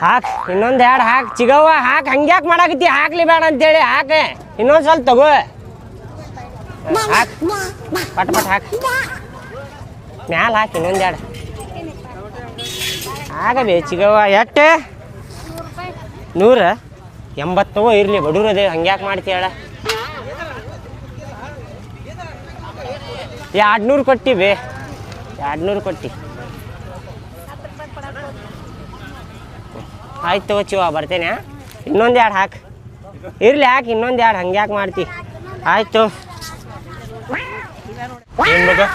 ಹಾಕ್ ಇನ್ನೊಂದು ಎರಡು ಹಾಕ್ ಚಿಗವ್ವ ಹಾಕ್ ಹಂಗ್ಯಾಕೆ ಮಾಡಾಕತ್ತಿ ಹಾಕ್ಲಿ ಬೇಡ ಅಂತೇಳಿ ಹಾಕ ಇನ್ನೊಂದು ಸ್ವಲ್ಪ ತಗೋ ಹಾಕ್ ಪಟ್ ಪಟ್ ಹಾಕ್ ಮ್ಯಾಲ ಹಾಕಿ ಇನ್ನೊಂದು ಎರಡು ಆಗಬೇ ಚಿಗವ್ವ ಎಟ್ಟು 180 ಇರಲಿ ಬಡೂರದೆ ಹಂಗ್ಯಾಕೆ ಮಾಡ್ತೀಯ 200 ಕೊಟ್ಟಿ ಬೇ 200 ಕೊಟ್ಟಿ ಆಯ್ತು ತಗೋ ಚಿವ ಬರ್ತೇನೆ ಇನ್ನೊಂದು ಎರಡು ಹಾಕಿ ಇರ್ಲಿ ಹಾಕಿ ಇನ್ನೊಂದು ಎರಡು ಹಂಗ್ಯಾಕೆ ಮಾಡ್ತಿ ಆಯ್ತು ಏನು ಬೇಕಾ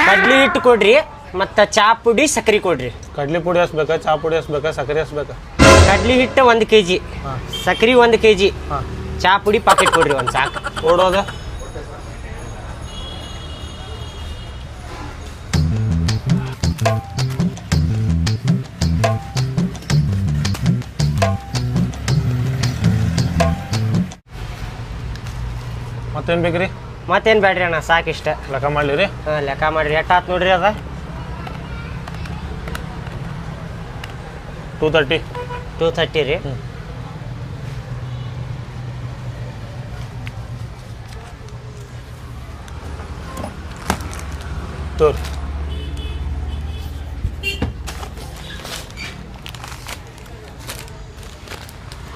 ಕಡ್ಲಿ ಹಿಟ್ಟು ಕೊಡ್ರಿ ಮತ್ತು ಚಾ ಪುಡಿ ಸಕ್ಕರೆ ಕೊಡ್ರಿ ಕಡ್ಲಿ ಪುಡಿ ಹಸ್ಬೇಕಾ ಚಾ ಪುಡಿ ಹಸ್ಬೇಕಾ ಸಕ್ಕರೆ ಹಸ್ಬೇಕಾ ಕಡ್ಲಿ ಹಿಟ್ಟು 1 kg ಸಕ್ಕರೆ 1 kg ಚಾ ಪುಡಿ ಪಾಕೆಟ್ ಕೊಡ್ರಿ ಒಂದು ಸಾಕು ಕೊಡೋದ ಮತ್ತೇನು ಬೇಕ್ರಿ ಮತ್ತೇನು ಬೇಡ್ರಿ ಅಣ್ಣ ಸಾಕಿಷ್ಟ ಲೆಕ್ಕ ಮಾಡಲಿ ರೀ ಹಾಂ ಲೆಕ್ಕ ಮಾಡಿರಿ ಎಷ್ಟು ಆತು ನೋಡ್ರಿ ಅದ 230 230 ರೀ ತೋರಿ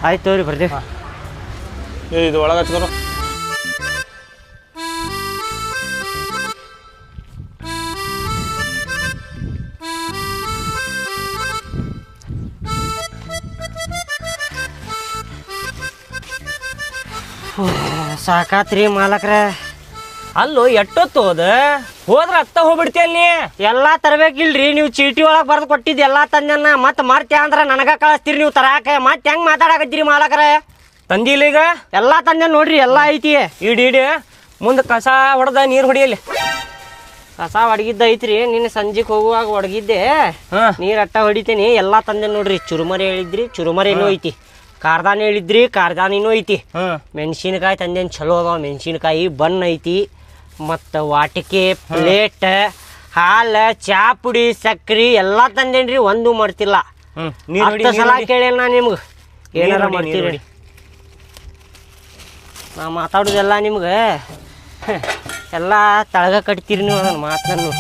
ಆಯ್ತು ತೋರಿ ಬರ್ತೀವಿ ಇದು ಒಳಗೆ ಹಚ್ಕೊರು ಸಾಕಾತ್ರಿ ಮಾಲಕ್ರ ಅಲ್ಲೋ ಎಷ್ಟೊತ್ತು ಹೋದ್ರ ಅತ್ತ ಹೋಗ್ಬಿಡ್ತಿ ಅಲ್ಲಿ ಎಲ್ಲಾ ತರಬೇಕಿಲ್ರಿ ನೀವು ಚೀಟಿ ಒಳಗೆ ಬರ್ದು ಕೊಟ್ಟಿದ್ದು ಎಲ್ಲಾ ತಂದೆನ ಮತ್ತೆ ಮಾರ್ತಿ ಅಂದ್ರ ನನಗ ಕಳಿಸ್ತೀರಿ ನೀವು ತರಾಕ ಮತ್ತೆ ಹೆಂಗ್ ಮಾತಾಡಕತ್ತೀರಿ ಮಾಲಕ್ರ ತಂದಿಲ್ಲ ಈಗ ಎಲ್ಲಾ ತಂದೆ ನೋಡ್ರಿ ಎಲ್ಲಾ ಐತಿ ಇಡಿ ಮುಂದೆ ಕಸ ಹೊಡೆದ ನೀರು ಹೊಡಿಯಲ್ಲಿ ಕಸ ಒಡಗಿದ್ದ ಐತ್ರಿ ನಿನ್ನ ಸಂಜೆಗೆ ಹೋಗುವಾಗ ಒಡಗಿದ್ದೆ ನೀರ್ ಅಟ್ಟ ಹೊಡಿತೀನಿ ಎಲ್ಲಾ ತಂದೆ ನೋಡ್ರಿ ಚುರುಮರಿ ಹೇಳಿದ್ರಿ ಚುರುಮರಿನೂ ಐತಿ ಕಾರ್ದಾನಿ ಹೇಳಿದ್ರಿ ಕಾರ್ದಾನಿನೂ ಐತಿ ಮೆಣಸಿನಕಾಯಿ ತಂದೇನು ಚಲೋ ಅದಾವ ಮೆಣಸಿನಕಾಯಿ ಬನ್ ಐತಿ ಮತ್ತು ವಾಟಿಕೆ ಪ್ಲೇಟ್ ಹಾಲು ಚಾ ಪುಡಿ ಸಕ್ರಿ ಎಲ್ಲಾ ತಂದೇನ್ರಿ ಒಂದು ಮಾಡ್ತಿಲ್ಲ ಸಲ ಕೇಳೇನ ನಾ ನಿಮ್ಗೆ ಏನಾರ ಮಾಡ್ತೀರಿ ನಾ ಮಾತಾಡೋದೆಲ್ಲ ನಿಮ್ಗೆ ಎಲ್ಲ ತಳಗ ಕಟ್ತೀರಿ ನೀವು ನನ್ನ ಮಾತನ್ನು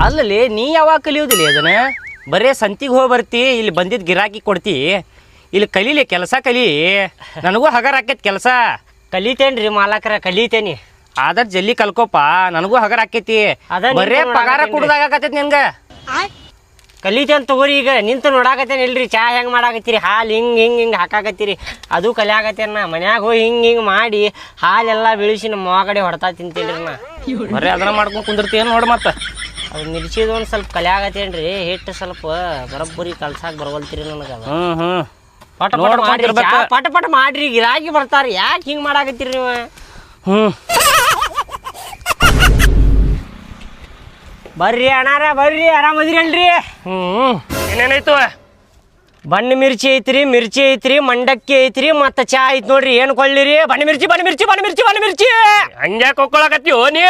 ಅಲ್ಲಲ್ಲಿ ನೀ ಯಾವಾಗ ಕಲಿಯೋದಿಲ್ಲ ಅದನ್ನ ಬರೇ ಸಂತಿಗೆ ಹೋಗಿ ಬರ್ತಿ ಇಲ್ಲಿ ಬಂದಿದ್ದು ಗಿರಾಕಿ ಕೊಡ್ತಿ ಇಲ್ಲಿ ಕಲೀಲಿ ಕೆಲಸ ಕಲಿ ನನಗೂ ಹಗರ್ ಆಕೈತಿ ಕೆಲಸ ಕಲಿತೇನ್ರಿ ಮಾಲಕರ ಕಲಿತೇನಿ ಆದರ್ ಜಲ್ದಿ ಕಲ್ಕೋಪ ನನಗೂ ಹಗರ್ ಆಕೈತಿ ಬರೇ ಪಗಾರ ಕುಡ್ದಾಗತ್ತೈತಿ ನಿನ್ಗ ಕಲಿತೇನ್ ತಗೋರಿ ಈಗ ನಿಂತು ನೋಡಾಕತ್ತೇನೆ ಇಲ್ರಿ ಚಾ ಹೆಂಗ್ ಮಾಡಾಕತ್ತೀರಿ ಹಾಲು ಹಿಂಗ್ ಹಾಕಾಕತ್ತೀರಿ ಅದು ಕಲಿಯಾಕತ್ತೇನ ನಾ ಮನ್ಯಾಗ ಹೋಗಿ ಹಿಂಗ್ ಮಾಡಿ ಹಾಲೆಲ್ಲ ಬೀಳಿಸಿ ನಮ್ಮ ಕಡೆ ಹೊಡ್ತಾ ತಿಂತೀನ್ರಿ ನಾ ಬರೇ ಅದನ್ನ ಮಾಡ್ಕೊಂಡು ಕುಂದಿರ್ತಿ ಏನು ನೋಡಿ ಮತ್ತೆ ಅದು ಮಿರ್ಚಿದು ಒಂದು ಸ್ವಲ್ಪ ಕಲೆ ಆಗತ್ತೇನ್ರಿ ಹಿಟ್ಟು ಸ್ವಲ್ಪ ಬರೋಬ್ಬರಿ ಕಲ್ಸಾಕ್ ಬರವಲ್ತೀರಿ ನನಗೆ ಅದು ಪಟ ಪಟ ಮಾಡ್ರಿ ಪಟ ಪಟ ಮಾಡ್ರಿ ಗಿರಾಕಿ ಬರ್ತಾರ ಯಾಕೆ ಹಿಂಗೆ ಮಾಡಾಕತ್ತೀರಿ ನೀವು ಬರ್ರಿ ಅಣ್ಣಾರ ಬರ್ರಿ ಆರಾಮದಿರಲ್ರಿ ಏನೇನಾಯ್ತು ಬಣ್ಣ ಮಿರ್ಚಿ ಐತ್ರಿ ಮಂಡಕ್ಕಿ ಐತ್ರಿ ಮತ್ತೆ ಚಾ ಐತಿ ನೋಡ್ರಿ ಏನು ಕೊಳ್ಳಿರಿ ಬಣ್ಣ ಮಿರ್ಚಿ ಹಂಗ್ಯಾಕೆ ಹೋಗ್ಕೊಳಕತ್ತೀವೋ ನೀ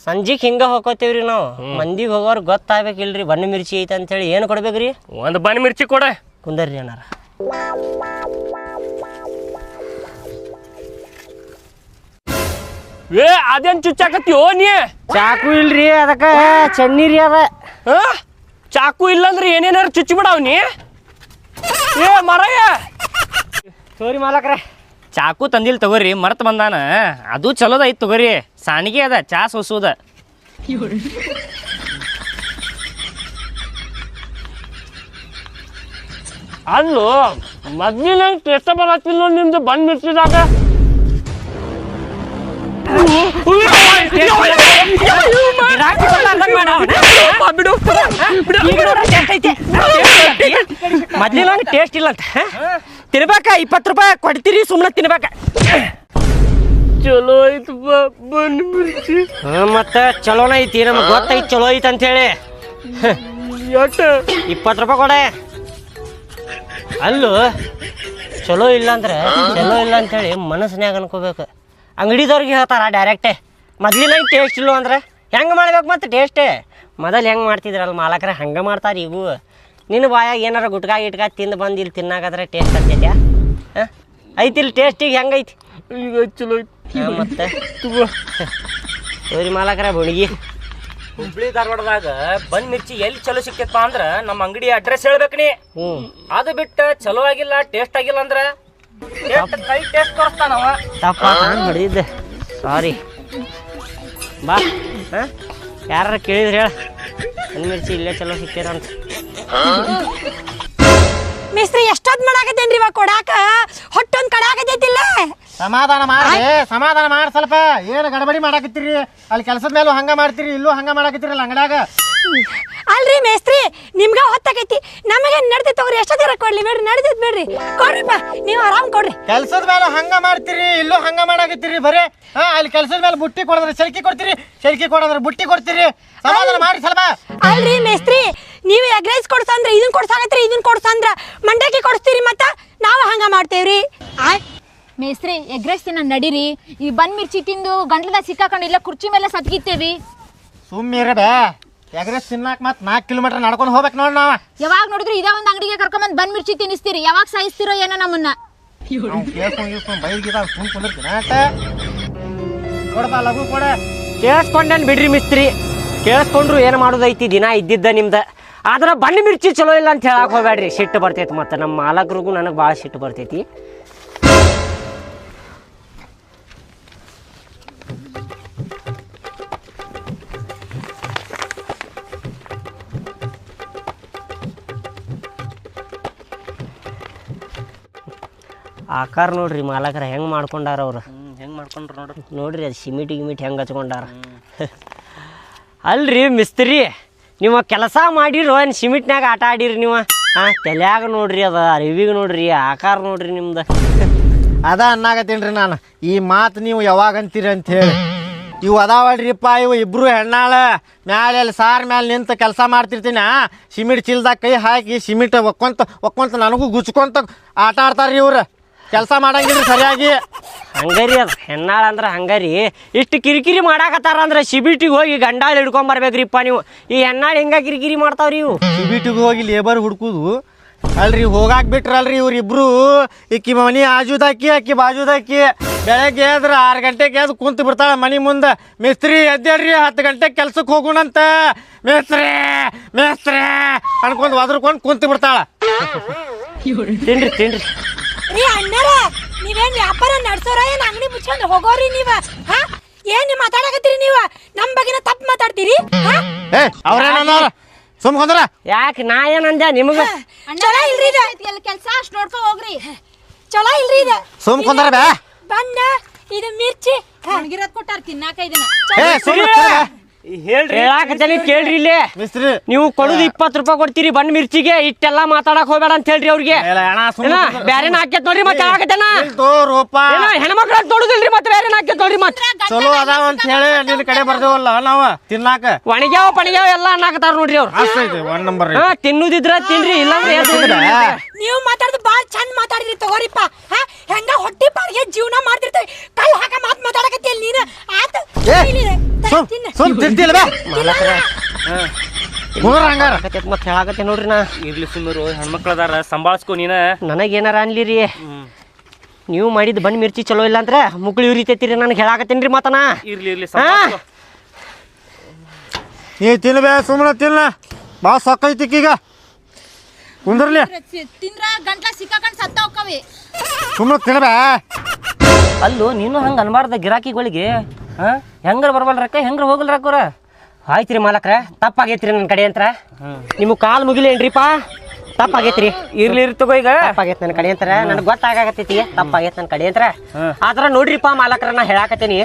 ಸಂಜಿಗೆ ಹಿಂಗೆ ಹೋಗ್ಕೋತೀವ್ರಿ ನಾವು ಮಂದಿಗೆ ಹೋಗೋರು ಗೊತ್ತಾಗ್ಬೇಕಿಲ್ರಿ ಬಣ್ಣ ಮಿರ್ಚಿ ಐತೆ ಅಂತೇಳಿ ಏನು ಕೊಡ್ಬೇಕ್ರಿ ಒಂದು ಬಣ್ಣ ಮಿರ್ಚಿ ಕೊಡ ಕುಂದರ್ರಿ ಅಣ್ಣಾರ ಅದೇನ್ ಚುಚ್ಚಾಕತ್ತೀವೋ ನೀ ಚಾಕು ಇಲ್ರಿ ಅದಕ್ಕೆ ಚನ್ನೀರಿ ಅದ ಚಾಕು ಇಲ್ಲಂದ್ರೆ ಏನೇನಾರು ಚುಚ್ಚಿ ಬಿಡಾವ್ ನೀ ಮರಯ್ಯ ಸೋರಿ ಮಾಲಕ್ರೆ ಚಾಕು ತಂದಿಲ್ ತಗೋರಿ ಮರ್ತ ಬಂದಾನ ಅದು ಚಲೋದ ಐತ್ ತಗೋರಿ ಸಾಣಿಗೆ ಅದ ಚಾ ಸೋಸೋದ ಅಲ್ಲೋ ಮೊದ್ಲಿನ ಟೇಸ್ಟ್ ಬರತ್ತಿಲ್ಲ ನೋಡಿ ನಿಮ್ದು ಬಂದ್ ಮಿರ್ಚಿದಾಗ ಮೊದ್ಲಿನ ಟೇಸ್ಟ್ ಇಲ್ಲ ಅಂತ ತಿನ್ಬೇಕ 20 ರೂಪಾಯಿ ಕೊಡ್ತೀರಿ ಸುಮ್ಮನೆ ತಿನ್ಬೇಕ ಚಲೋ ಐತ್ ಬಂದ್ ಮಿರ್ಚಿ ಮತ್ತೆ ಚಲೋನ ಐತಿ ನಮ್ಗೆ ಗೊತ್ತೈತಿ ಚಲೋ ಐತಿ ಅಂತ ಹೇಳಿ 20 ರೂಪಾಯಿ ಕೊಡೆ ಅಲ್ಲೂ ಚಲೋ ಇಲ್ಲ ಅಂತೇಳಿ ಮನಸ್ಸಿನಾಗ ಅನ್ಕೋಬೇಕು ಅಂಗಡಿದವ್ರಿಗೆ ಹೇಳ್ತಾರ ಡೈರೆಕ್ಟೇ ಮೊದ್ಲಿನ ಟೇಸ್ಟ್ ಇಲ್ಲ ಅಂದ್ರೆ ಹೆಂಗೆ ಮಾಡ್ಬೇಕು ಮತ್ತೆ ಟೇಸ್ಟೇ ಮೊದಲು ಹೆಂಗೆ ಮಾಡ್ತಿದ್ರಲ್ಲ ಮಾಲಕ್ರೆ ಹಂಗೆ ಮಾಡ್ತಾರೆ ಇವು ನಿನ್ನ ಬಾಯಾಗ ಏನಾರ ಗುಟ್ಕಾ ಗಿಟ್ಕಾ ತಿಂದು ಬಂದು ಇಲ್ಲಿ ತಿನ್ನಾಕದ್ರೆ ಟೇಸ್ಟ್ ಆಗ್ತೈತ್ಯಾ ಹಾಂ ಐತಿಲ್ಲ ಟೇಸ್ಟಿಗೆ ಹೆಂಗೈತಿ ಈಗ ಚಲೋ ಐತಿ ಮತ್ತೆ ಸೋರಿ ಮಾಲಕ್ರೆ ಬುಣಿಗಿ ಹುಬ್ಳಿ ಧಾರವಾಡದಾಗ ಬಂದ್ ಮಿರ್ಚಿ ಎಲ್ಲಿ ಚಲೋ ಸಿಕ್ತೈತಪ್ಪ ಅಂದ್ರ ನಮ್ಮ ಅಂಗಡಿ ಅಡ್ರೆಸ್ ಹೇಳ್ಬೇಕು ನೀ ಅದು ಬಿಟ್ಟು ಚಲೋ ಆಗಿಲ್ಲ ಟೇಸ್ಟ್ ಆಗಿಲ್ಲ ಅಂದ್ರ ಟೇಸ್ಟ್ ತೋರಿಸ್ತಾನವ ತಪ್ಪ ಹೊಡೆದಿದ್ದೆ ಸಾರಿ ಬಾ ಹಾಂ ಯಾರ ಕೇಳಿದ್ರೆ ಹೇಳ ಬಂದ್ ಮಿರ್ಚಿ ಇಲ್ಲೇ ಚಲೋ ಸಿಕ್ತೀರಂತ ಮಿಸ್ತ್ರಿ ಎಷ್ಟೊತ್ತು ಮಾಡಾಕತ್ತೇನ್ರಿ ಇವಾಗ ಕೊಡಾಕ ಹೊಟ್ಟೊಂದು ಕಡೆ ಆಗತೈತಿಲ್ಲ ಸಮಾಧಾನ ಮಾಡಿ ಸ್ವಲ್ಪ ಏನು ಗಡಬಡಿ ಮಾಡಾಕತ್ತೀರಿ ಅಲ್ಲಿ ಕೆಲಸದ ಮೇಲೂ ಹಂಗ ಮಾಡ್ತೀರಿ ಇಲ್ಲೂ ಹಂಗ ಮಾಡಾಕತ್ತೀರಲ್ಲ ಅಂಗಡ್ಯಾಗ ಅಲ್ರಿ ಮೇಸ್ತ್ರಿ ನಿಮ್ಗ ಹೊತ್ತಾಕೈತಿ ನಮಗೆ ನಡ್ತೈತಿ ತಗೋರಿ ಎಷ್ಟೊತ್ತಿರ ಕೊಡ್ಲಿ ಬೇಡ್ರಿ ನಡ್ತೈತಿ ಬೇಡ್ರಿ ಕೊಡ್ರಿಪ್ಪ ನೀವು ಆರಾಮ್ ಕೊಡ್ರಿ ಕೆಲಸದ ಮೇಲೆ ಹಂಗ ಮಾಡ್ತೀರಿ ಇಲ್ಲೂ ಹಂಗ ಮಾಡಾಕತ್ತೀರಿ ಬರೇ ಅಲ್ಲಿ ಕೆಲಸದ ಮೇಲೆ ಬುಟ್ಟಿ ಕೊಡೋದ್ರೆ ಸೆಲ್ಕಿ ಕೊಡ್ತೀರಿ ಸೆಲ್ಕಿ ಕೊಡೋದ್ರೆ ಬುಟ್ಟಿ ಕೊಡ್ತೀರಿ ಸಮಾಧಾನ ಮಾಡಿ ಸ್ವಲ್ಪ ಅಲ್ರಿ ಮೇಸ್ತ್ರಿ ನೀವು ಎಗ್ ರೈಸ್ ಕೊಡ್ಸಂದ್ರ ಇದನ್ನ ಕೊಡ್ಸಾಕತ್ರಿ ಇದನ್ನ ಕೊಡ್ಸಂದ್ರ ಮಂಡಕ್ಕಿ ಕೊಡ್ಸ್ತೀರಿ ಮತ್ತ ನಾವು ಹಂಗ ಮಾಡ್ತೇವ್ರಿ ಮೇಸ್ತ್ರಿ ಎಗ್ ರೈಸ್ ತಿನ್ನ ನಡೀರಿ ಈ ಬಂದ್ ಮಿರ್ಚಿ ತಿಂದು ಗಂಟ್ಲದಾಗ ಸಿಕ್ಕಾಕೊಂಡು ಇಲ್ಲ ಕುರ್ಚಿ ಮೇಲೆ ಸತ್ಗಿತ್ತೇವಿ ಸುಮ್ಮನೆ ಬೇ ಎಗ್ರೆಸ್ ತಿನ್ನಾಕ ಮತ್ತೆ 4 ಕಿಲೋಮೀಟರ್ ನಡ್ಕೊಂಡು ಹೋಗ್ಬೇಕು ನೋಡಿ ನಾವು ಯಾವಾಗ ನೋಡಿದ್ರು ಇದೇ ಒಂದು ಅಂಗಡಿಗೆ ಕರ್ಕೊಂಬಂದ್ ಬಂದ್ ಮಿರ್ಚಿ ತಿನ್ನಿಸ್ತೀರಿ ಯಾವಾಗ ಸಾಯಿಸ್ತಿರೋ ಏನೋ ನಮ್ಮನ್ನ ಬೈದ್ಗಿದ ಸುಮ್ ಕುಂದಿರ್ತೀನಿ ಕೊಡಪ್ಪ ಲಘು ಕೊಡ ಕೇಳಿಸ್ಕೊಂಡೇನು ಬಿಡ್ರಿ ಮಿಸ್ತ್ರಿ ಕೇಳಿಸ್ಕೊಂಡ್ರು ಏನು ಮಾಡೋದೈತಿ ದಿನ ಇದ್ದಿದ್ದ ನಿಮ್ದು ಆದ್ರೆ ಬಣ್ಣ ಮಿರ್ಚಿ ಚಲೋ ಇಲ್ಲ ಅಂತ ಹೇಳಕ್ಕೆ ಹೋಗ್ಬೇಡ್ರಿ ಸಿಟ್ಟು ಬರ್ತೈತಿ ಮತ್ತು ನಮ್ಮ ಮಾಲಕರಿಗೂ ನನಗೆ ಭಾಳ ಸಿಟ್ಟು ಬರ್ತೈತಿ ಆಕಾರ ನೋಡ್ರಿ ಮಾಲಕರ ಹೆಂಗೆ ಮಾಡ್ಕೊಂಡಾರ ಅವ್ರು ಹೆಂಗೆ ಮಾಡ್ಕೊಂಡ್ರು ನೋಡ್ರಿ ಅದು ಸಿಮಿಟಿ ಹೆಂಗೆ ಹಚ್ಕೊಂಡಾರ ಅಲ್ರಿ ಮಿಸ್ತ್ರಿ ನೀವು ಕೆಲಸ ಮಾಡಿರೋ ಏನು ಸಿಮಿಟ್ನಾಗ ಆಟ ಆಡಿರಿ ನೀವು ಹಾಂ ತಲ್ಯಾಗ ನೋಡ್ರಿ ಅದ ಅರಿವಿಗೆ ನೋಡ್ರಿ ಆಕಾರ ನೋಡ್ರಿ ನಿಮ್ದು ಅದ ಅನ್ನಾಗತ್ತೀನಿ ನಾನು ಈ ಮಾತು ನೀವು ಯಾವಾಗ ಅಂತೀರಿ ಅಂತ ಹೇಳಿ ಇವು ಅದಾವಲ್ರಿಪ್ಪ ಇವು ಇಬ್ರು ಹೆಣ್ಣಾಳ ಮ್ಯಾಲೆ ಅಲ್ಲಿ ಸಾರ್ ಮ್ಯಾಲೆ ನಿಂತು ಕೆಲಸ ಮಾಡ್ತಿರ್ತೀನಿ ಸಿಮಿಟ್ ಚೀಲ್ದಾಗ ಕೈ ಹಾಕಿ ಸಿಮಿಟ್ ಒಕ್ಕೊಂತ ನನಗೂ ಗುಚ್ಕೊಂತ ಆಟ ಆಡ್ತಾರ್ರಿ ಇವ್ರು ಕೆಲಸ ಮಾಡಂಗಿಲ್ರಿ ಸರಿಯಾಗಿ ಹಂಗರಿ ಅದು ಹೆಣ್ಣಾಳ ಅಂದ್ರೆ ಹಂಗರಿ ಇಷ್ಟು ಕಿರಿಕಿರಿ ಮಾಡಾಕತ್ತಾರ ಅಂದ್ರೆ ಸಿಬಿಟಿಗೆ ಹೋಗಿ ಗಂಡಾಳು ಹಿಡ್ಕೊಂಬರ್ಬೇಕ್ರಿಪ್ಪ ನೀವು ಈ ಹೆಣ್ಣಾಳು ಹೆಂಗ ಕಿರಿಕಿರಿ ಮಾಡ್ತಾವ್ರಿ ಇವು ಸಿಬಿಟಿಗೆ ಹೋಗಿ ಲೇಬರ್ ಹುಡ್ಕುದು ಅಲ್ರಿ ಹೋಗಾಕ್ ಬಿಟ್ರಲ್ರಿ ಇವ್ರಿಬ್ರು ಈಕಿ ಮನಿ ಆಜುದಾಕಿ ಆಕಿ ಬಾಜುದಾಕಿ ಬೆಳಗ್ಗೆ ಎದ್ರೆ 6 ಗಂಟೆಗೆ ಎದ್ದು ಕುಂತು ಬಿಡ್ತಾಳೆ ಮನೆ ಮುಂದೆ ಮೇಸ್ತ್ರಿ ಎದ್ದೇಳ್ರಿ 10 ಗಂಟೆಗೆ ಕೆಲ್ಸಕ್ಕೆ ಹೋಗೋಣಂತ ಮೇಸ್ತ್ರಿ ಅನ್ಕೊಂಡು ಒದ್ರಕೊಂಡು ಕುಂತು ಬಿಡ್ತಾಳೆ ತಿನ್ರಿ ರೀ ಅಣ್ಣಾರ ನೀವೇನ್ ವ್ಯಾಪಾರ ನಡ್ಸೋರ ಏನ್ ಅಂಗಡಿ ಮುಚ್ಕೊಂಡು ಹೋಗೋರಿ ನೀವ ಹಾ ಏನ್ ಮಾತಾಡಕತ್ತೀರಿ ನೀವ ನಮ್ ಬಗ್ಗೆನ ತಪ್ಪು ಮಾತಾಡ್ತೀರಿ ಅವ್ರೇನ ಸುಮ್ಕೊಂಡ್ರ ಯಾಕೆ ನಾ ಏನಂದೆ ನಿಮಗೆ ಚಲೋ ಇಲ್ರಿ ಇದು ಕೆಲಸ ಅಷ್ಟು ನೋಡ್ಕೊ ಹೋಗ್ರಿ ಚಲೋ ಇಲ್ರಿ ಇದು ಸುಮ್ಕೊಂಡ್ರ ಬೇ ಬಣ್ಣ ಇದು ಮಿರ್ಚಿ ಒಣಗಿರೋದ್ ಕೊಟ್ಟಾರ ತಿನ್ನಾಕ ಇದನ್ನ ಹೇಳ್ರಿ ಹೇಳಾಕತ್ತೇನಿ ಕೇಳ್ರಿ ಇಲ್ಲಿ. ಮಿಸ್ತ್ರಿ ನೀವು ಕೊಡುದು 20 ರೂಪಾಯಿ ಕೊಡ್ತೀರಿ ಬಣ್ಣ ಮಿರ್ಚಿಗೆ, ಇಟ್ಟೆಲ್ಲಾ ಮಾತಾಡಕ್ ಹೋಗ್ಬೇಡ ಅಂತ ಹೇಳ್ರಿ ಅವ್ರಿಗೆ. ಬ್ಯಾರೇನ ಹಾಕ್ಯತ್ ನೋಡ್ರಿ ಮತ್ತೆ ಹೇಳಾಕತ್ತೇನ ರೂಪ ಹೆಣ್ಮಕ್ಳ ನೋಡುದಿಲ್ರಿ ಮತ್ತೆ ಬೇರೆ ಹಾಕ್ಯತ್ ನೋಡ್ರಿ ಮತ್ತೆ. ಚಲೋ ಅದಾವ ಅಂತ ಹೇಳಿ ನಿನ್ನ ಕಡೆ ಬರ್ದೇವಲ್ಲ ನಾವು ತಿನ್ನಾಕ. ಒಣಗ್ಯಾವ ಪಣಿಗ್ಯಾವ ಎಲ್ಲಾ ಅನ್ನಾಕತ್ತಾರ ನೋಡ್ರಿ ಅವ್ರು. ಅಷ್ಟೈತಿ 1 ನಂಬರ್. ತಿನ್ನುದಿದ್ರ ತಿನ್ರಿ, ಇಲ್ಲಾಂದ್ರೆ ನೀವು ಮಾತಾಡೋದು ಬಾಳ ಚಂದ ಮಾತಾಡಿದ್ರಿ ತಗೋರಿಪ್ಪ. ಹೆಂಗ ಹೊಟ್ಟಿ ಪಾಡಿಗೆ ಜೀವನ ಮಾಡ್ತಿರ್ತೀವಿ, ಕಲ್ ಹಾಕ ಮಾತಾಡಕತ್ತಿಲ್ಲ ನೀನು. ಆತ ತಿಂತಿಲ್ಲ ಹಂಗಾರ ಮತ್ತೆ ಹೇಳಾಕತ್ತೆ ನೋಡ್ರಿ. ನಾ ಇರ್ಲಿ ಸುಮ್ಮರು ಹೆಣ್ಮಕ್ಳದಾರ ಸಂಭಾಳಿಸ್ಕೊ ನೀನ. ನನಗೇನಾರ ಅನ್ಲಿರಿ, ನೀವು ಮಾಡಿದ ಬಣ್ಣ ಮಿರ್ಚಿ ಚಲೋ ಇಲ್ಲ ಅಂದ್ರೆ ಮುಕ್ಳಿ ಉರಿತೈತಿರಿ ನನಗೆ ಹೇಳಾಕತ್ತೇನ್ರಿ ಮತ್ತನ. ಇರ್ಲಿ ನೀ ತಿನ್ಬೇ, ಸುಮ್ಮನೆ ತಿನ್ನ, ಭಾಳ ಸೊಕ್ಕೈತಿ ಈಗ. ಕುಂದ್ರಲಿ ತಿಂದ್ರ ಗಂಟ್ಲ ಸಿಕ್ಕಾಕೊಂಡ್ ಸತ್ತ ಹೋಕ್ಕವಿ. ಸುಮ್ಮನೆ ತಿನ್ಬೇ. ಅಲ್ಲೂ ನೀನು ಹಂಗ ಅನ್ಬಾರ್ದ ಗಿರಾಕಿಗಳಿಗೆ. ಹೆಂಗಾರ ಬರ್ಬಲ್ ರೊಕ್ಕ, ಹೆಂಗಾರ ಹೋಗಲ್ ರೊಕ್ಕ. ಆಯ್ತ್ರಿ ಮಾಲಕ್ರ, ತಪ್ಪಾಗೈತ್ರಿ ನನ್ನ ಕಡೆ ಅಂತ. ನಿಮ್ಗೆ ಕಾಲು ಮುಗಿಲೇನ್ರಿಪ್ಪ, ತಪ್ಪಾಗೈತ್ರಿ. ಇರ್ಲಿ ತಗೋ, ಈಗ ತಪ್ಪಾಗೈತೆ ನನ್ನ ಕಡೆ ಅಂತಾರ, ನನಗೆ ಗೊತ್ತಾಗತ್ತೈತಿ ತಪ್ಪಾಗೈತೆ ನನ್ನ ಕಡೆ ಅಂತಾರ. ಆದ್ರ ನೋಡ್ರಿಪ್ಪ ಮಾಲಕ್ರ, ನಾ ಹೇಳಾಕತ್ತೇನಿ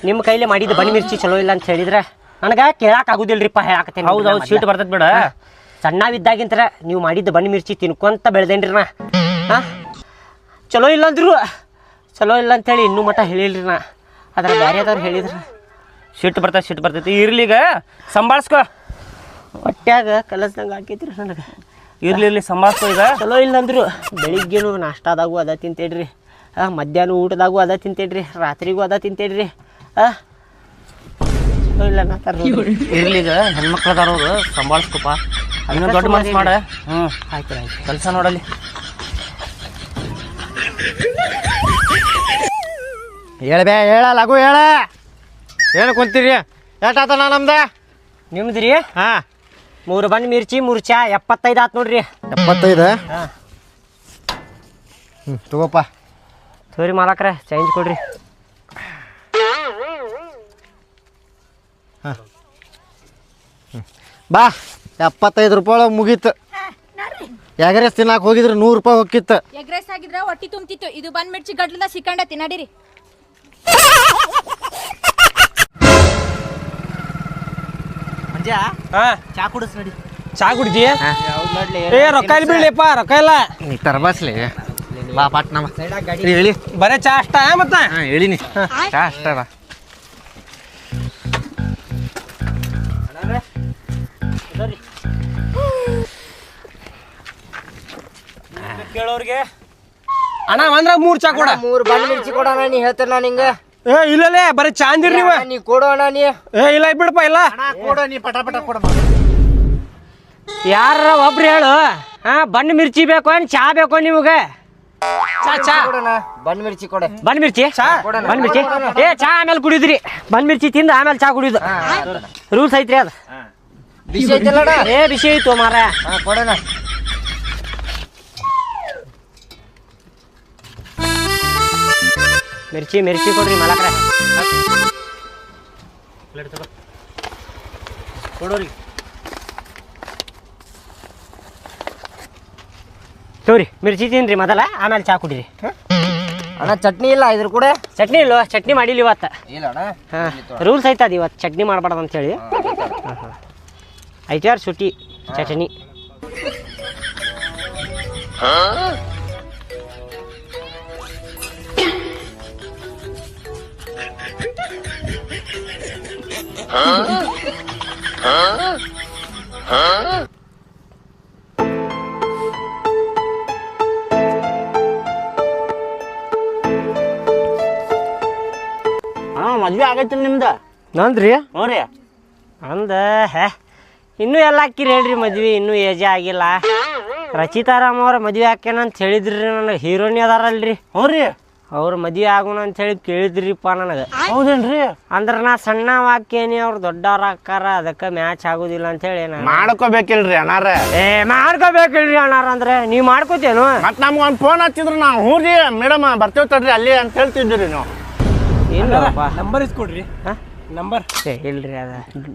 ನಿಮ್ಮ ಕೈಲಿ ಮಾಡಿದ ಬಣ್ಣ ಮಿರ್ಚಿ ಚಲೋ ಇಲ್ಲ ಅಂತ ಹೇಳಿದ್ರೆ ನನಗೆ ಕೇಳಾಕ್ ಆಗುದಿಲ್ರಿಪ್ಪ. ಹೇಳಾಕತ್ತೇನಿ. ಹೌದು ಶೀಟ್ ಬರ್ತೈತ್ ಬಿಡ. ಸಣ್ಣವಿದ್ದಾಗಿಂತರ ನೀವು ಮಾಡಿದ ಬಣ್ಣ ಮಿರ್ಚಿ ತಿನ್ಕೊಂತ ಬೆಳೆದೇನ್ರಿ ನಾ. ಚಲೋ ಇಲ್ಲ ಅಂದ್ರು ಚಲೋ ಇಲ್ಲ ಅಂತೇಳಿ ಇನ್ನೂ ಮಟ ಹೇಳಿಲ್ರಿ ನಾ. ಅದ್ರ ಬ್ಯಾರೆದವ್ರು ಹೇಳಿದ್ರ ಸಿಟ್ಟು ಬರ್ತೈತಿ. ಇರ್ಲಿಗ ಸಂಭಾಳಿಸ್ಕೊ. ಹೊಟ್ಯಾಗ ಕಲಸ್ದಂಗೆ ಹಾಕೈತ್ರಿ ನನಗೆ. ಇರ್ಲಿ ಸಂಭಾಳಿಸ್ಕೊ. ಈಗ ಚಲೋ ಇಲ್ಲ ಅಂದ್ರು ಬೆಳಿಗ್ಗೆನು ನಾಷ್ಟಾದಾಗೂ ಅದ ತಿಂತೇಡ್ರಿ, ಮಧ್ಯಾಹ್ನ ಊಟದಾಗೂ ಅದ ತಿಂತೇಡ್ರಿ, ರಾತ್ರಿಗೂ ಅದ ತಿಂತೇಡ್ರಿ. ಚಲೋ ಇಲ್ಲ ನಾತಾರ. ಇರ್ಲಿಗ ಹೆಣ್ಮಕ್ಳದಾರವ್ರು ಸಂಭಾಳಿಸ್ಕೊಪ್ಪ. ಅದನ್ನ ದೊಡ್ಡ ಮನಸ್ಸು ಮಾಡ. ಆಯ್ತು ಆಯ್ತು. ಕೆಲಸ ನೋಡಲ್ಲಿ. ಹೇಳ್ಬೇ, ಹೇಳ ಲಘು ಹೇಳ. ಏನು ಕುಂತೀರಿ? ಎಷ್ಟಾತನ ನಮ್ದ? ನಿಮ್ದು ರೀ ಹಾಂ 3 ಬಣ್ಣ ಮಿರ್ಚಿ 3 ಚಾ 75 ಆತು ನೋಡ್ರಿ. 75. ತಗೋಪ್ಪ. ಸರಿ ಮಾಲಕ್ರ, ಚೇಂಜ್ ಕೊಡ್ರಿ. ಬಾ, 75 ರೂಪಾಯಿ ಮುಗೀತು. ಎಗ್ರೆಸ್ ತಿನ್ನಾಕ ಹೋಗಿದ್ರೆ 100 ರೂಪಾಯಿ ಹೋಗಿತ್ತು. ಎಗ್ರೆಸ್ ಆಗಿದ್ರ ಹೊಟ್ಟಿ ತುಂಬ್ತಿತ್ತು. ಇದು ಬಂದ್ ಮಿರ್ಚಿ ಗಡ್ಲದ ಸಿಕ್ಕಂಡತಿ ನಡೀರಿ. ಚಾ ಕುಡಿಸ್ ನಡಿ. ಚಾ ಕುಡಿದಿ? ನೋಡ್ಲಿ ರೊಕ್ಕ ಇಲ್ಲಿ ಬೀಳ್ಲಿಪ್ಪ, ರೊಕ್ಕ ಇಲ್ಲ. ನೀ ತರ್ಬಸ್ಲಿ ಬಾ ಪಾಟ್ನ ಬಾ. ಹೇಳಿ ಬರೇ ಚಾ ಅಷ್ಟ ಮತ್ತ? ಹಾಂ ಹೇಳಿನಿ, ಚಾ ಅಷ್ಟ ಬಾ. ಕೇಳೋರ್ಗೆ ಅಣ್ಣ ಒಂದ್ರ 3 ಚಾ ಕೊಡ. 3 ಬಣ್ಣ ಮಿರ್ಚಿ ಕೊಡೋಣ, ನೀ ಹೇಳ್ತೀರ ನಾ ನಿಂಗೆ. ಇಲ್ಲಲೇ ಬರೀ ಚಾ ಅಂದಿರಿ ನೀವು. ನೀ ಕೊಡೋಣ ನೀ. ಇಲ್ಲ ಬಿಡಪ್ಪ, ಇಲ್ಲ ಕೊಡು, ನೀ ಪಟ ಪಟ ಕೊಡ. ಯಾರ ಒಬ್ರು ಹೇಳು. ಬಣ್ಣ ಮಿರ್ಚಿ ಬೇಕು ಏನ್ ಚಾ ಬೇಕು ನಿಮಗೆ? ಚಾ ಬಣ್ಣ ಮಿರ್ಚಿ ಕೊಡ. ಬಣ್ಣ ಮಿರ್ಚಿ ಬಣ್ಣ ಮಿರ್ಚಿ ಚಾ ಆಮೇಲೆ ಕುಡಿದ್ರಿ. ಬಣ್ಣ ಮಿರ್ಚಿ ತಿಂದು ಆಮೇಲೆ ಚಾ ಕುಡಿಯೋದು ರೂಲ್ಸ್ ಐತ್ರಿ. ಅದು ಬಿಸಿ ಐತಲ್ಲ ಬಿಸಿ ಐತು ಮಾರ. ಕೊಡೋಣ. ಮಿರ್ಚಿ ಮಿರ್ಚಿ ಕೊಡ್ರಿ ಮಾಲಕ್ರ. ಕೊಡೋರಿ. ತೋರಿ ಮಿರ್ಚಿ ತಿನ್ರಿ ಮೊದಲ, ಆಮೇಲೆ ಚಾ ಕುಡಿರಿ. ಅಣ್ಣ ಚಟ್ನಿ ಇಲ್ಲ ಇದ್ರ ಕೂಡ? ಚಟ್ನಿ ಇಲ್ವ? ಚಟ್ನಿ ಮಾಡಿಲ್ಲ ಇವತ್ತು. ಇಲ್ಲ ಅಣ್ಣ, ರೂಲ್ಸ್ ಐತದ ಇವತ್ತು ಚಟ್ನಿ ಮಾಡಬಾರ್ದು ಅಂತೇಳಿ. ಐತಾರ ಸುಟ್ಟಿ ಚಟ್ನಿ. ಮದ್ವೆ ಆಗೈತಿ ನಿಮ್ದು? ನಂದ್ರಿ ಹ್ಞೂ ರೀ. ಅಂದ ಇನ್ನೂ ಎಲ್ಲ ಹಾಕಿರಿ ಹೇಳ್ರಿ ಮದ್ವೆ, ಇನ್ನೂ ಏಜೆ ಆಗಿಲ್ಲ. ರಚಿತಾರಾಮ್ ಅವ್ರ ಮದ್ವೆ ಹಾಕ್ಯಾನಂತ ಹೇಳಿದ್ರಿ ನನಗೆ. ಹೀರೋನಿ ಅದಾರಲ್ರಿ. ಹ್ಞೂ ರೀ. ಅವ್ರ ಮದ್ವೆ ಆಗೋಣ ಅಂತ ಹೇಳಿ ಕೇಳಿದ್ರಿಪ್ಪ ನನಗೆ. ಹೌದೇನ್ರಿ? ಅಂದ್ರೆ ನಾ ಸಣ್ಣ ವಾಕ್ಯನಿ, ಅವ್ರು ದೊಡ್ಡವ್ರ ಹಾಕಾರ, ಅದಕ್ಕೆ ಮ್ಯಾಚ್ ಆಗೋದಿಲ್ಲ ಅಂತ ಹೇಳಿ ನಾನು ಮಾಡ್ಕೋಬೇಕಿಲ್ರಿ ಅಣ್ಣಾರ. ಮಾಡ್ಕೋಬೇಕಿಲ್ರಿ ಅಣ್ಣಾರ. ಅಂದ್ರೆ ನೀವು ಮಾಡ್ಕೋತೇನು? ಮತ್ತೆ ನಮ್ಗೆ ಒಂದು ಫೋನ್ ಹಚ್ಚಿದ್ರು ನಾವು ಹ್ಞೂ ರೀ ಮೇಡಮ್ ಬರ್ತೇವೆ ತಡ್ರಿ ಅಲ್ಲಿ ಅಂತ ಹೇಳ್ತಿದ್ರಿ ನಾವು. ಇಲ್ಲಪ್ಪ. ನಂಬರ್ ಇಸ್ಕೊಡ್ರಿ. ನಂಬರ್ ಇಲ್ರಿ ಅದ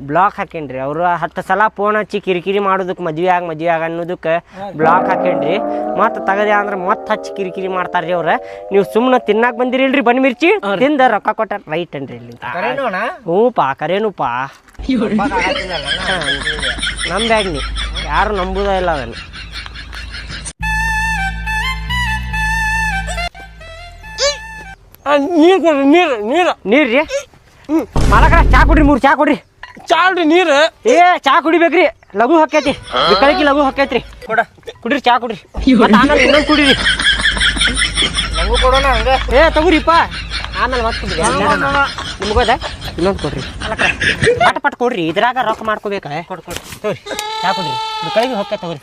ಬ್ಲಾಕ್ ಹಾಕೇನ್ರಿ ಅವರು 10 ಸಲ ಫೋನ್ ಹಚ್ಚಿ ಕಿರಿಕಿರಿ ಮಾಡೋದಕ್ಕೆ ಮದ್ವೆ ಆಗ ಅನ್ನೋದಕ್ಕೆ ಬ್ಲಾಕ್ ಹಾಕೇನ್ರಿ ಮತ್ತೆ ತಗದೆ ಅಂದ್ರೆ ಮತ್ತೆ ಹಚ್ಚಿ ಕಿರಿಕಿರಿ ಮಾಡ್ತಾರ್ರಿ ಅವ್ರ ನೀವು ಸುಮ್ಮನೆ ತಿನ್ನಾಕ ಬಂದಿರಿಲ್ರಿ ಬನ್ ಮಿರ್ಚಿ ತಿಂದ ರೊಕ್ಕ ಕೊಟ್ಟಾರ ರೈಟ್ ಅನ್ರಿ ಇಲ್ಲಿಂದ ಹ್ಞೂಪಾ ಕರೇನುಪಾ ನಂಬ್ಯಾಗ ನೀ ಯಾರು ನಂಬುದ ಇಲ್ಲ ಅದನ್ನು ನೀರು ಕೊಡ್ರಿ ನೀರು ನೀರ್ರಿ ಮಾಲಕರ ಚಾ ಕೊಡ್ರಿ 3 ಚಾ ಕೊಡ್ರಿ ಚಾಲ್ರಿ ನೀರು ಏ ಚಾ ಕುಡಿಬೇಕ್ರಿ ಲಘು ಹೊಕ್ಕೈತಿ ಬಿಕ್ಕಳಿಗೆ ಲಘು ಹೊಕ್ಕೈತ್ರಿ ಕುಡ್ರಿ ಚಾ ಕುಡ್ರಿ ಮತ್ತೆ ಆಮೇಲೆ ಇನ್ನೊಂದು ಕುಡಿರಿ ನಂಗೂ ಕೊಡೋಣ ಹಂಗ ಏ ತಗೋರಿಪ್ಪ ಆಮೇಲೆ ಮತ್ತೆ ಕುಡ್ರಿ ನಿಮ್ಗೋದ ಇನ್ನೊಂದು ಕೊಡ್ರಿ ಪಟ್ ಪಟ್ ಕೊಡ್ರಿ ಇದ್ರಾಗ ರೊಕ್ಕ ಮಾಡ್ಕೋಬೇಕಾ ತಗೋರಿ ಚಾ ಕುಡ್ರಿ ಬಿಕ್ಕಳಿಗೆ ಹೊಕ್ಕ ತಗೋರಿ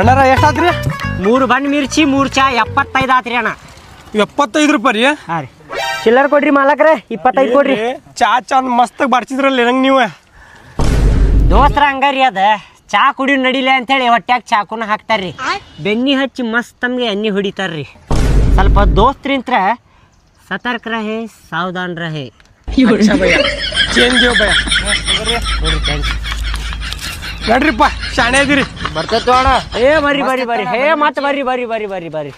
ಅಣ್ಣಾರ ಎಷ್ಟಾತ್ರಿ 3 ಬನ್ ಮಿರ್ಚಿ 3 ಚಾ 75 ಆತ್ರಿ ಅಣ್ಣ 75 ರೂಪಾಯಿ ರೀ ಹಾಂ ರೀ ಚಿಲ್ಲರ್ ಕೊಡ್ರಿ ಮಾಲಕ್ರೆ 25 ಕೊಡ್ರಿ ಚಾ ಚಂದ ಮಸ್ತ್ ಬಾಡ್ಸಿದ್ರಲ್ಲ ನಂಗೆ ನೀವು ದೋಸ್ತರ ಹಂಗಾರಿ ಅದ ಚಾ ಕುಡಿ ನಡಿಲೆ ಅಂತೇಳಿ ಹೊಟ್ಯಾಗ ಚಾಕುನ ಹಾಕ್ತಾರ್ರಿ ಬೆನ್ನಿ ಹಚ್ಚಿ ಮಸ್ತ್ ತಮ್ಗೆ ಎಣ್ಣೆ ಹೊಡಿತಾರ್ರಿ ಸ್ವಲ್ಪ ದೋಸ್ತ್ರಿಂತ್ರ ಸತರ್ಕ ರಹೆ ಸಾವಧಾನ್ ರಹೆ ಚೇಂಜ್ ದೇವ್ ಭಯ ನಡ್ರಿಪ್ಪ ಶಾಣೆ ಅದೀರಿ ಬರ್ತೈತಿ ಅಣ್ಣ ಏ ಬರ್ರಿ ಹೇ ಮತ್ತೆ ಬರ್ರಿ